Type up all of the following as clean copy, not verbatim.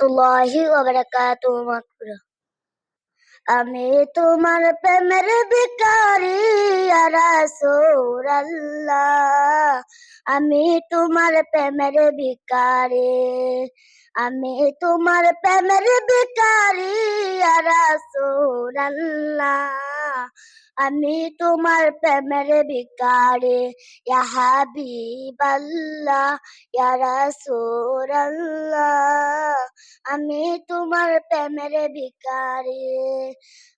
রাহমাতুল্লাহি ওয়া বারাকাতুহু মাগফিরাহ। আমি তোমার প্রেমের ভিখারি ইয়া রাসূলুল্লাহ, আমি তোমার প্রেমের ভিখারি, আমি তোমার প্রেমের ভিখারি ইয়া রাসূলুল্লাহ, আমি তোমার প্রেমের ভিখারি ইয়া হাবিবাল্লাহ ইয়া রাসূলুল্লাহ, আমি তোমার প্রেমের ভিখারি,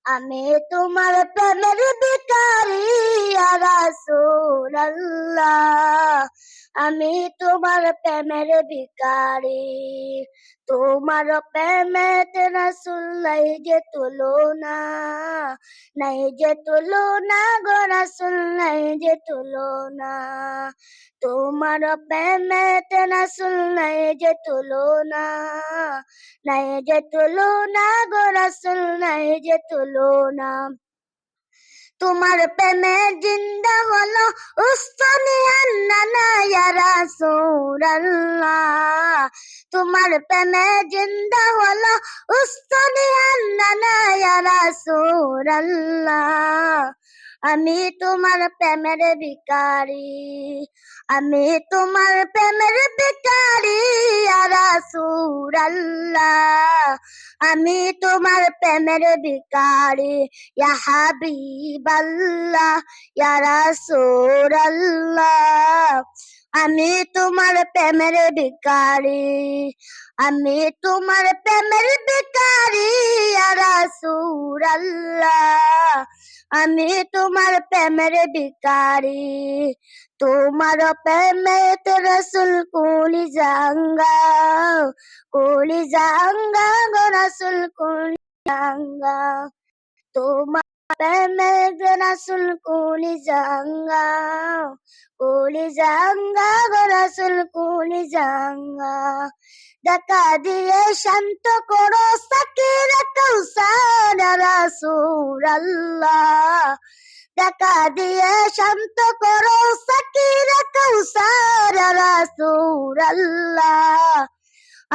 আমি তোমার প্রেমের ভিখারি ইয়া রাসূলুল্লাহ, আমি তোমার প্রেমের ভিখারি। তোমার প্রেমেতে রাসূল নাই যে তুলনা, নাই যে তুলনা গো রাসূল, নাই যে তুলনা। তোমার প্রেমেতে রাসূল নাই যে তুলনা, নাই যে তুলনা গো রাসূল, নাই যে তুলনা। তোমার প্রেমে জিন্দা হলো উসমানী আন্নানা ইয়া রাসূলুল্লাহ, তোমার প্রেমে জিন্দা হলো উসমানী আন্নানা ইয়া রাসূলুল্লাহ, আমি তোমার প্রেমের ভিখারি, আমি তোমার প্রেমের ভিখারি ইয়া রাসূলুল্লাহ, আমি তোমার প্রেমের ভিখারি ইয়া হাবিবাল্লাহ ইয়া রাসূলুল্লাহ, আমি তোমার প্রেমের ভিখারি, আমি তোমার প্রেমের ভিখারি ইয়া রাসূলুল্লাহ, আমি তোমার প্রেমের ভিখারি। তোমার প্রেমেতে রাসূল কলিজাঙ্গা, কলিজাঙ্গা গো রাসূল কলিজাঙ্গা, তোমার প্রেমেতে রাসূল কলিজাঙ্গা, কলিজাঙ্গা গো রাসূল কলিজাঙ্গা। দেখা দিয়ে শান্ত করো সাকিরা কাউসার ইয়া রাসূলুল্লাহ, দেখা দিয়ে শান্ত করো সাকিরা কাউসার ইয়া রাসূলুল্লাহ,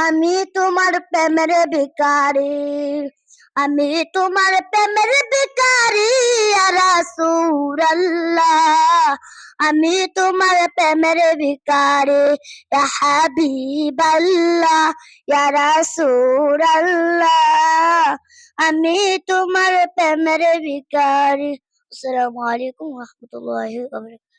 আমি তোমার প্রেমের ভিখারি, আমি তোমার প্রেমের ভিখারি ইয়া রাসূলুল্লাহ, আমি তোমার প্রেমের ভিখারি ইয়া হাবিবাল্লাহ ইয়া রাসূলুল্লাহ, আমি তোমার প্রেমের ভিখারি। আসসালামু আলাইকুম ওয়া রাহমাতুল্লাহি ওয়া বারাকাতুহু।